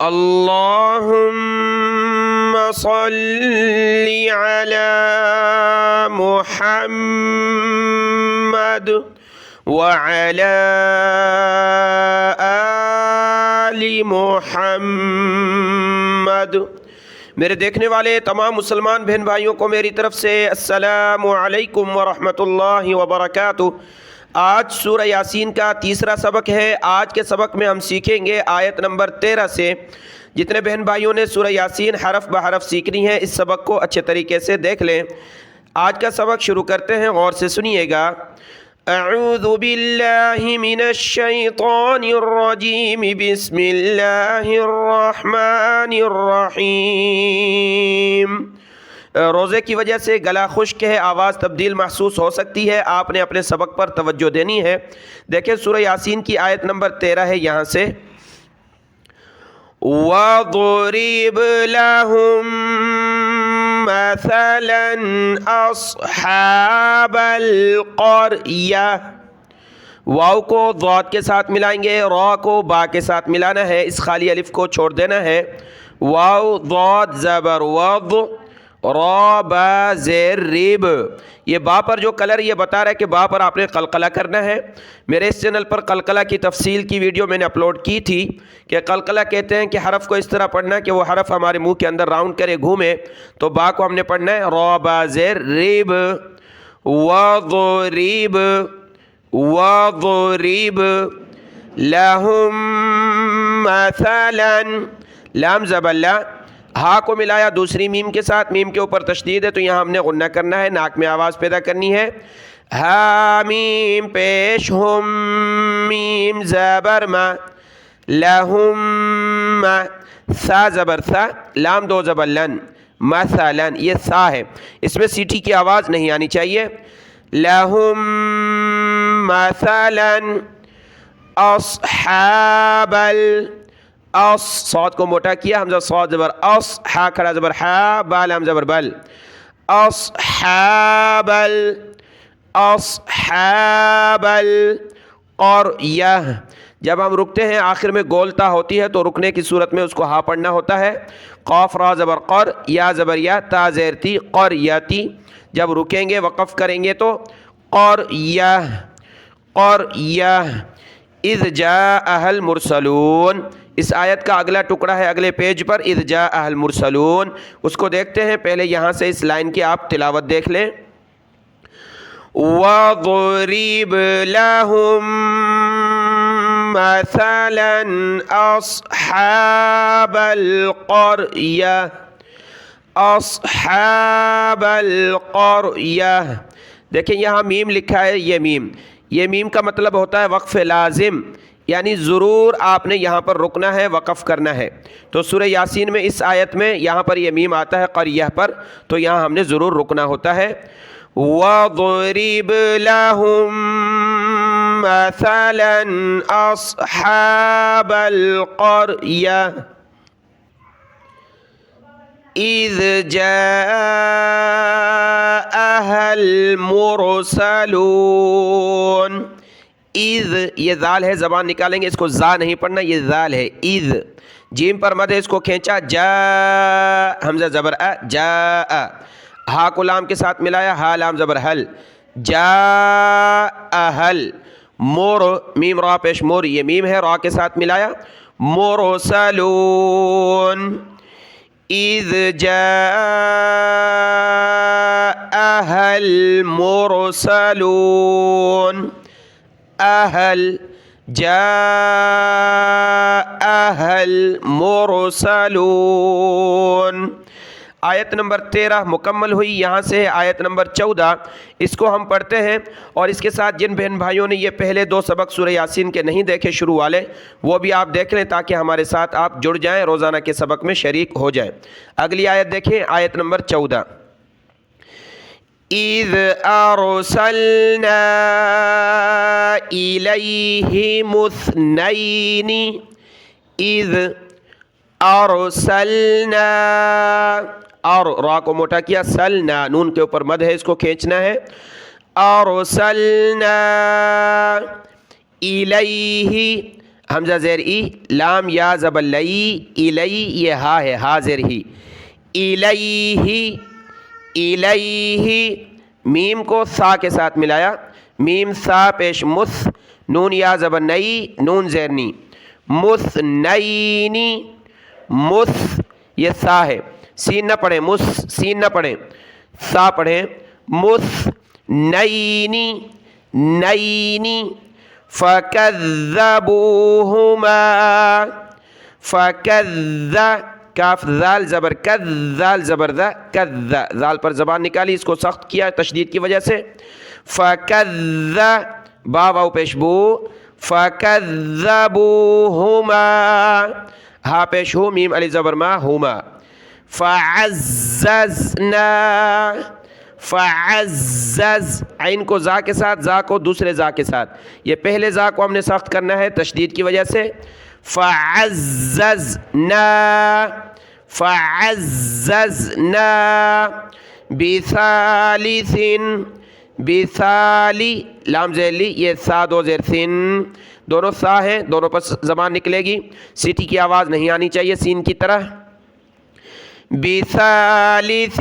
اللهم صل على محمد وعلى آل محمد۔ میرے دیکھنے والے تمام مسلمان بہن بھائیوں کو میری طرف سے السلام علیکم ورحمۃ اللہ وبرکاتہ۔ آج سورہ یاسین کا تیسرا سبق ہے۔ آج کے سبق میں ہم سیکھیں گے آیت نمبر 13 سے۔ جتنے بہن بھائیوں نے سورہ یاسین حرف بحرف سیکھنی ہے اس سبق کو اچھے طریقے سے دیکھ لیں۔ آج کا سبق شروع کرتے ہیں، غور سے سنیے گا۔ اعوذ باللہ من الشیطان الرجیم، بسم اللہ الرحمن الرحیم۔ روزے کی وجہ سے گلا خشک ہے، آواز تبدیل محسوس ہو سکتی ہے، آپ نے اپنے سبق پر توجہ دینی ہے۔ دیکھیں سورہ یاسین کی آیت نمبر 13 ہے، یہاں سے وَضْرِبْ لَهُم مَثَلًا أَصْحَابَ الْقَرْيَةِ۔ واو کو ضاد کے ساتھ ملائیں گے، را کو با کے ساتھ ملانا ہے، اس خالی الف کو چھوڑ دینا ہے۔ واو ضاد زبر وض، را با زیر ریب۔ یہ با پر جو کلر یہ بتا رہا ہے کہ با پر آپ نے قلقلہ کرنا ہے۔ میرے اس چینل پر قلقلہ کی تفصیل کی ویڈیو میں نے اپلوڈ کی تھی کہ قلقلہ کہتے ہیں کہ حرف کو اس طرح پڑھنا کہ وہ حرف ہمارے منہ کے اندر راؤنڈ کرے، گھومے۔ تو با کو ہم نے پڑھنا ہے را با زیر ریب، وَضْرِبْ وَضْرِبْ لَهُم مَثَلًا، لام زبر لا، ہا کو ملایا دوسری میم کے ساتھ، میم کے اوپر تشدید ہے تو یہاں ہم نے غنہ کرنا ہے، ناک میں آواز پیدا کرنی ہے۔ ہا میم پیش ہم، میم زبر ما، لہم، سا زبر سا، لام دو زبر لن، مثلا، یہ سا ہے، اس میں سیٹی کی آواز نہیں آنی چاہیے۔ لہم مثلا اصحاب اس، صاد کو موٹا کیا، حمزہ صاد زبر اس، ہا کھڑا زبر ہا، با لام زبر بل، اصحاب اصحاب القریہ۔ جب ہم رکتے ہیں آخر میں گولتا ہوتی ہے تو رکنے کی صورت میں اس کو ہا پڑھنا ہوتا ہے۔ قاف را زبر قر، یا زبر یا، تا زیر تی، قریتی۔ جب رکیں گے وقف کریں گے تو قریہ قریہ۔ اذ جاء المرسلون، اس آیت کا اگلا ٹکڑا ہے اگلے پیج پر، اذ جاء المرسلون، اس کو دیکھتے ہیں۔ پہلے یہاں سے اس لائن کی آپ تلاوت دیکھ لیں۔ وَضْرِبْ لَهُم مَثَلًا أَصْحَابَ الْقَرْيَةِ، اصحاب القریہ۔ دیکھیں یہاں میم لکھا ہے، یہ میم کا مطلب ہوتا ہے وقف لازم، یعنی ضرور آپ نے یہاں پر رکنا ہے، وقف کرنا ہے۔ تو سورہ یاسین میں اس آیت میں یہاں پر یہ میم آتا ہے قریہ پر، تو یہاں ہم نے ضرور رکنا ہوتا ہے۔ وَضْرِبْ لَهُم مَثَلًا أَصْحَابَ الْقَرْيَةِ اذ جاءها المرسلون۔ اذ، یہ ذال ہے، زبان نکالیں گے، اس کو زا نہیں پڑھنا، یہ ذال ہے۔ اذ، جیم پر مد ہے، اس کو کھینچا، جا، حمزہ زبر ا، جا، ہا کو لام کے ساتھ ملایا، ہا لام زبر حل، جا اہل، مور، میم را پیش مور، یہ میم ہے، را کے ساتھ ملایا، مرسلون۔ اذ جاءها المرسلون، اہل، جاءها المرسلون۔ آیت نمبر 13 مکمل ہوئی، یہاں سے آیت نمبر 14، اس کو ہم پڑھتے ہیں، اور اس کے ساتھ جن بہن بھائیوں نے یہ پہلے دو سبق سورہ یاسین کے نہیں دیکھے شروع والے، وہ بھی آپ دیکھ لیں تاکہ ہمارے ساتھ آپ جڑ جائیں، روزانہ کے سبق میں شریک ہو جائیں۔ اگلی آیت دیکھیں، آیت نمبر 14۔ اِذْ أَرْسَلْنَا إِلَيْهِمُ اثْنَيْنِ، اِذْ أَرْسَلْنَا، اور را کو موٹا کیا، سلنا، نون کے اوپر مد ہے، اس کو کھینچنا ہے، ارسلنا الیہ، حمزہ زیر ای، لام یا زبر لئی، الی یہ ہا ہے، ہا زیر ہی، الیہ، الیہ، میم کو سا کے ساتھ ملایا، میم سا پیش مس، نون یا زبر نئی، نون زیر نی، مثنینی، مس یہ سا ہے، سین نہ پڑھیں، مس سین نہ پڑھیں، سا پڑھیں، مثنینی، نینی، فکذبوہما، فکذ، کاف ذال زبر کذ، ذال زبر ذا، کذ، ذال پر زبان نکالی، اس کو سخت کیا تشدید کی وجہ سے، فکذ، با واو پیش بو، فکذبوہما، ہا پیش ہو، میم علی زبر ما، ہما، فعززنا، فعزز، عین کو زا کے ساتھ، زا کو دوسرے زا کے ساتھ، یہ پہلے زا کو ہم نے سخت کرنا ہے تشدید کی وجہ سے، فعززنا، فعززنا، بثالث، بثالی، لام زیر لی، یہ سا دو زیر سن، دونوں سا ہیں، دونوں پر زبان نکلے گی، سیٹی کی آواز نہیں آنی چاہیے سین کی طرح، بثالث،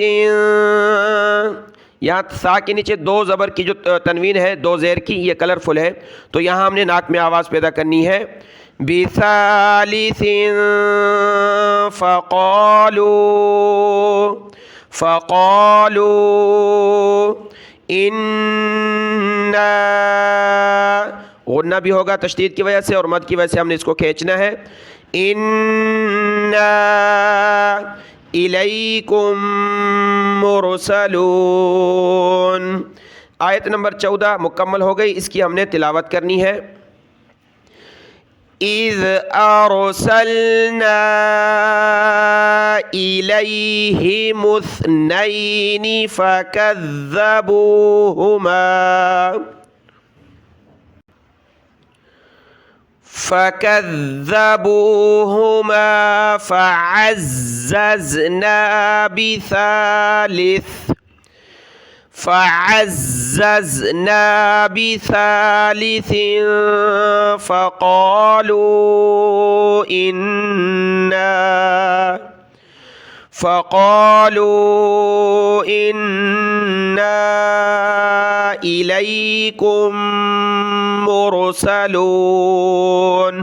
یہاں سا کے نیچے دو زبر کی جو تنوین ہے، دو زیر کی، یہ کلرفل ہے، تو یہاں ہم نے ناک میں آواز پیدا کرنی ہے، بثالث فقالوا، فقالوا انا، غنہ بھی ہوگا تشدید کی وجہ سے اور مد کی وجہ سے ہم نے اس کو کھینچنا ہے، انا الیکم مرسلون۔ آیت نمبر 14 مکمل ہو گئی، اس کی ہم نے تلاوت کرنی ہے، اذ ارسلنا الیہم اثنین فکذبوہما فعززنا بثالث، فعززنا بثالث فقالوا انا الیکم مرسلون،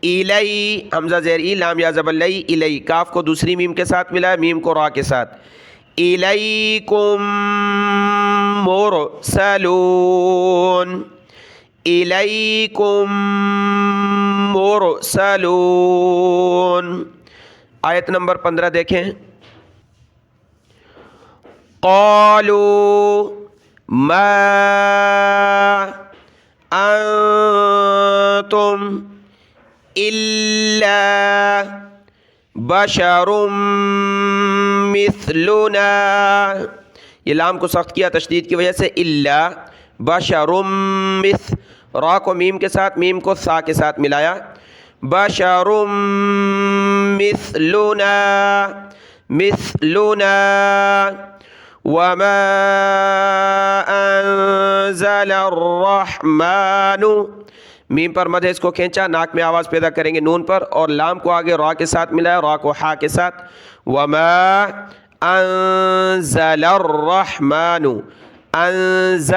الی، حمزہ زیر ای، لام یا زبر لئی، الی، کاف کو دوسری میم کے ساتھ ملا، میم کو را کے ساتھ، الیکم مرسلون، الیکم مرسلون۔ آیت نمبر 15 دیکھیں، قالوا ما انتم الا بشر مثلنا، یہ لام کو سخت کیا تشدید کی وجہ سے، الا بشر مثل، را کو میم کے ساتھ، میم کو سا کے ساتھ ملایا، بشر مثلنا، مثلنا، وما انزل الرحمن، میم پر مد ہے، اس کو کھینچا، ناک میں آواز پیدا کریں گے نون پر، اور لام کو آگے را کے ساتھ ملایا، را کو ہا کے ساتھ، وما انزل الرحمن، انز،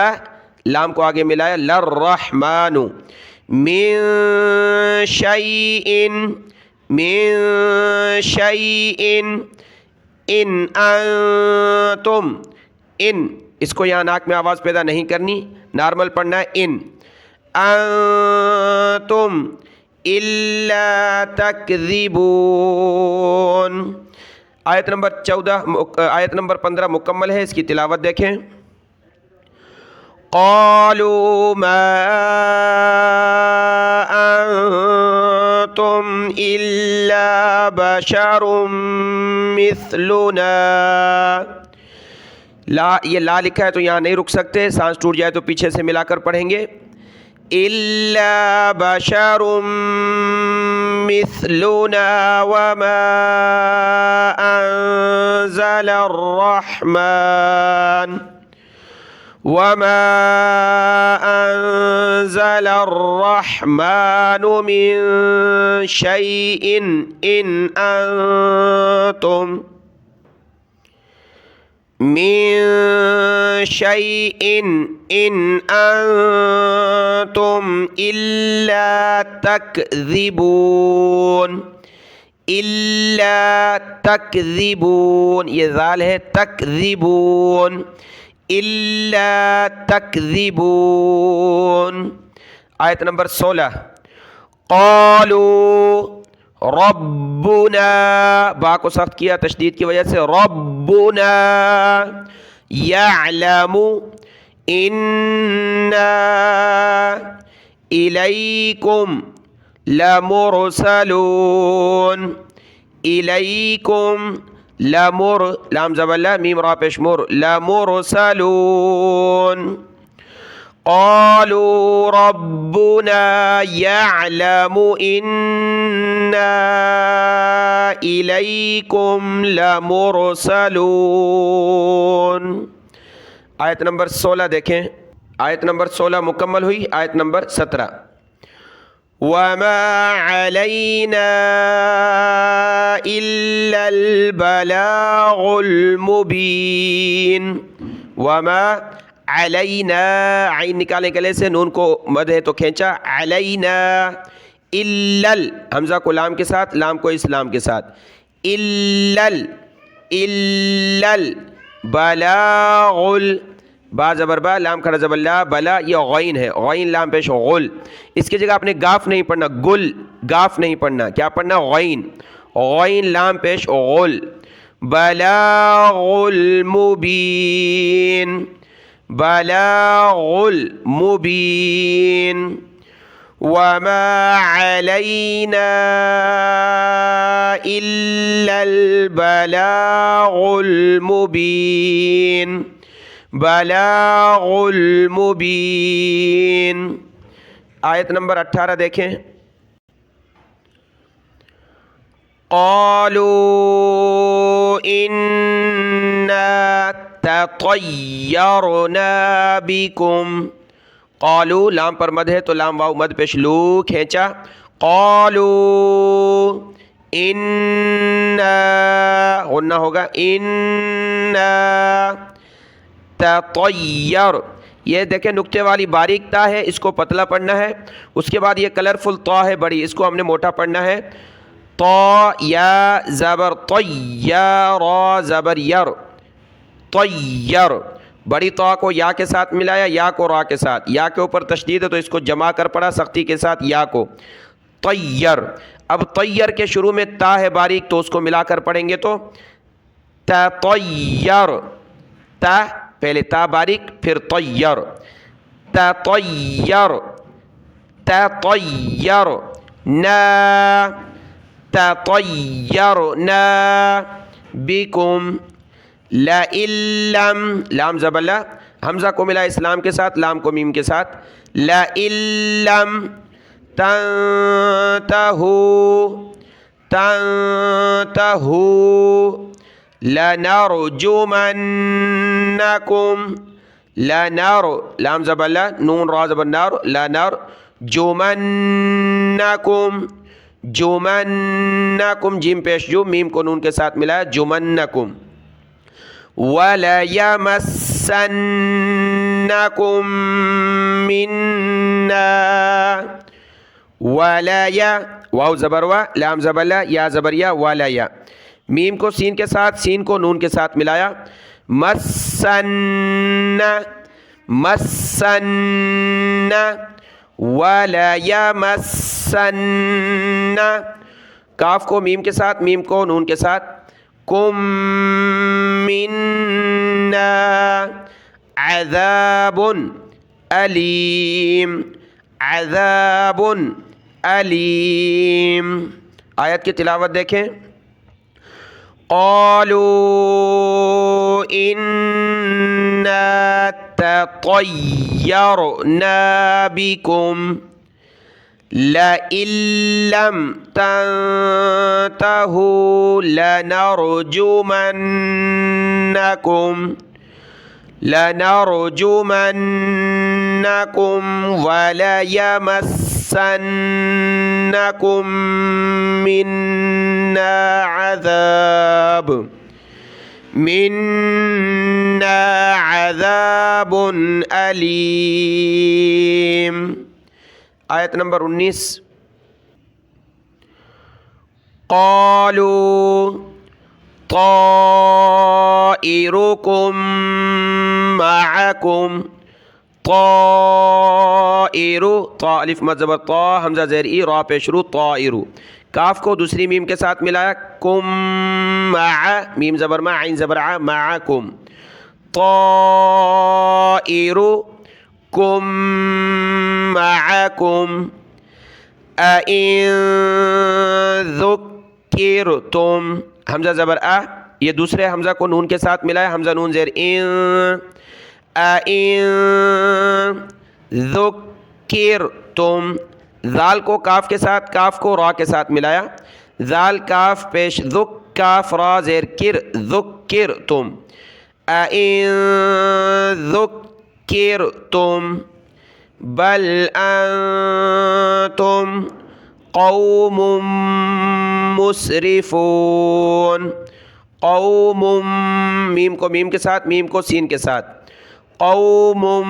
لام کو آگے ملایا، للرحمن، من شیء، من شیء، ان انتم، ان، اس کو یہاں ناک میں آواز پیدا نہیں کرنی، نارمل پڑھنا ہے، ان انتم الا تکذبون۔ آیت نمبر 14، آیت نمبر 15 مکمل ہے، اس کی تلاوت دیکھیں، قالوا ما انتم الا بشر مثلنا، لا، یہ لا لکھا ہے تو یہاں نہیں رک سکتے، سانس ٹوٹ جائے تو پیچھے سے ملا کر پڑھیں گے، الا بشر مثلنا وما انزل الرحمن، وما أنزل الرحمن من شيء إن أنتم إلا تکذبون یہ ذال ہے تکذبون الا تکذبون. آیت نمبر 16 قالوا ربنا با کو سخت کیا تشدید کی وجہ سے ربنا یعلم انا الیکم لمرسلون الیکم لام زبر لا میم را پیش مر لمرسلون. قالوا ربنا يعلم إنا إليكم لمرسلون. آیت نمبر 16 دیکھیں. آیت نمبر 16 مکمل ہوئی. آیت نمبر 17 وما علينا إلا البلاغ المبين. وما علینا عین نکالنے کے لیے سے نون کو مد ہے تو کھینچا علینا الل حمزہ کو لام کے ساتھ لام کو اسلام کے ساتھ الل بلاغ با زبر با لام کھڑا زبر لا بلا یہ غین ہے غین لام پیش غل اس کی جگہ آپ نے گاف نہیں پڑھنا گل گاف نہیں پڑھنا کیا پڑھنا غین غین لام پیش غل بلاغ المبین بلاغ المبین. وما علينا إلا البلاغ المبين بلاغ المبين. آیت نمبر 18 دیکھیں. قالوا إنا تطيرنا بكم. قالوا لام پر مد ہے تو لام واو مد پیش لو کھینچا قالوا انا غنہ ہوگا انا تطیر. یہ دیکھیں نکتے والی باریک تا ہے اس کو پتلا پڑھنا ہے. اس کے بعد یہ کلرفل طا ہے بڑی اس کو ہم نے موٹا پڑھنا ہے. طا یا زبر طیر زبر یر طیر. بڑی طا کو یا کے ساتھ ملایا یا کو را کے ساتھ یا کے اوپر تشدید ہے تو اس کو جمع کر پڑا سختی کے ساتھ یا کو طیر. اب طیر کے شروع میں تا ہے باریک تو اس کو ملا کر پڑھیں گے تو تطیر تا پہلے تا باریک پھر طیر تطیر تطیر نا تطیرنا بکم لئن لم لام زبر لا حمزہ کو ملا اسلام کے ساتھ لام کو میم کے ساتھ لئن لم تنتهوا لنرجمنكم لام زبر لا نون را زبر نار جمنکم جیم پیش جو میم کو نون کے ساتھ ملایا جمنکم وَلَيَمَسَّنَّكُم مِّنَّا وَلَيَا واو زبر وا لام زبر لا یا زبر یا وَلَيَا میم کو سین کے ساتھ سین کو نون کے ساتھ ملایا مسن وَلَيَمَسَّنَّ کاف کو میم کے ساتھ میم کو نون کے ساتھ کم منا عذاب علیم عذاب علیم. آیت کی تلاوت دیکھیں. قالوا إنا تطيرنا بكم لئن لم تنتهوا لنرجمنكم لنرجمنكم وليمسنكم منا عذاب علیم۔ آیت نمبر 19۔ قالوا طائركم معكم، طائر، طا الف مد زبر طا، حمزہ زیر ای، را پیش رو، طائر، کاف کو دوسری میم کے ساتھ ملایا، کم مع، میم زبر مع، عین زبر ع، معکم، طائرکم معکم، أَإِن ذُكِّرْتُم، حمزہ زبر ا، یہ دوسرے حمزہ کو نون کے ساتھ ملایا، حمزہ نون زیر ان، أَإِن ذُكِّرْتُم، ذال کو کاف کے ساتھ، کاف کو را کے ساتھ ملایا، ذال کاف پیش ذک، کاف را زیر کر، ذُكِّرْتُم، أَإِن ذُكِّرْتُم بل أنتم قوم مسرفون، قوم، میم کو میم کے ساتھ، میم کو سین کے ساتھ، قوم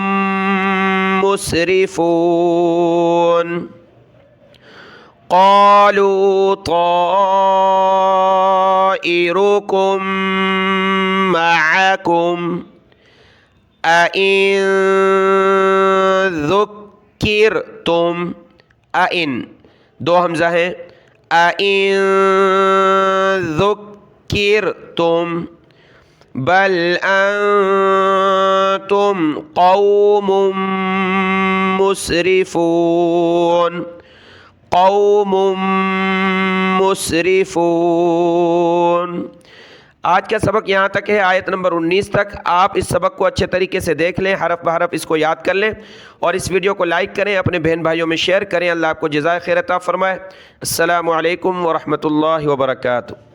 مسرفون۔ قالوا طائركم معكم أَإِن ذُكِّرْتُم، أَإِن دو حمزہ ہیں، أَإِن ذُكِّرْتُم بل أنتم قوم مسرفون، قوم مسرفون۔ آج کا سبق یہاں تک ہے، آیت نمبر 19 تک۔ آپ اس سبق کو اچھے طریقے سے دیکھ لیں، حرف بحرف اس کو یاد کر لیں، اور اس ویڈیو کو لائک کریں، اپنے بہن بھائیوں میں شیئر کریں۔ اللہ آپ کو جزائے خیر عطا فرمائے۔ السلام علیکم ورحمۃ اللہ وبرکاتہ۔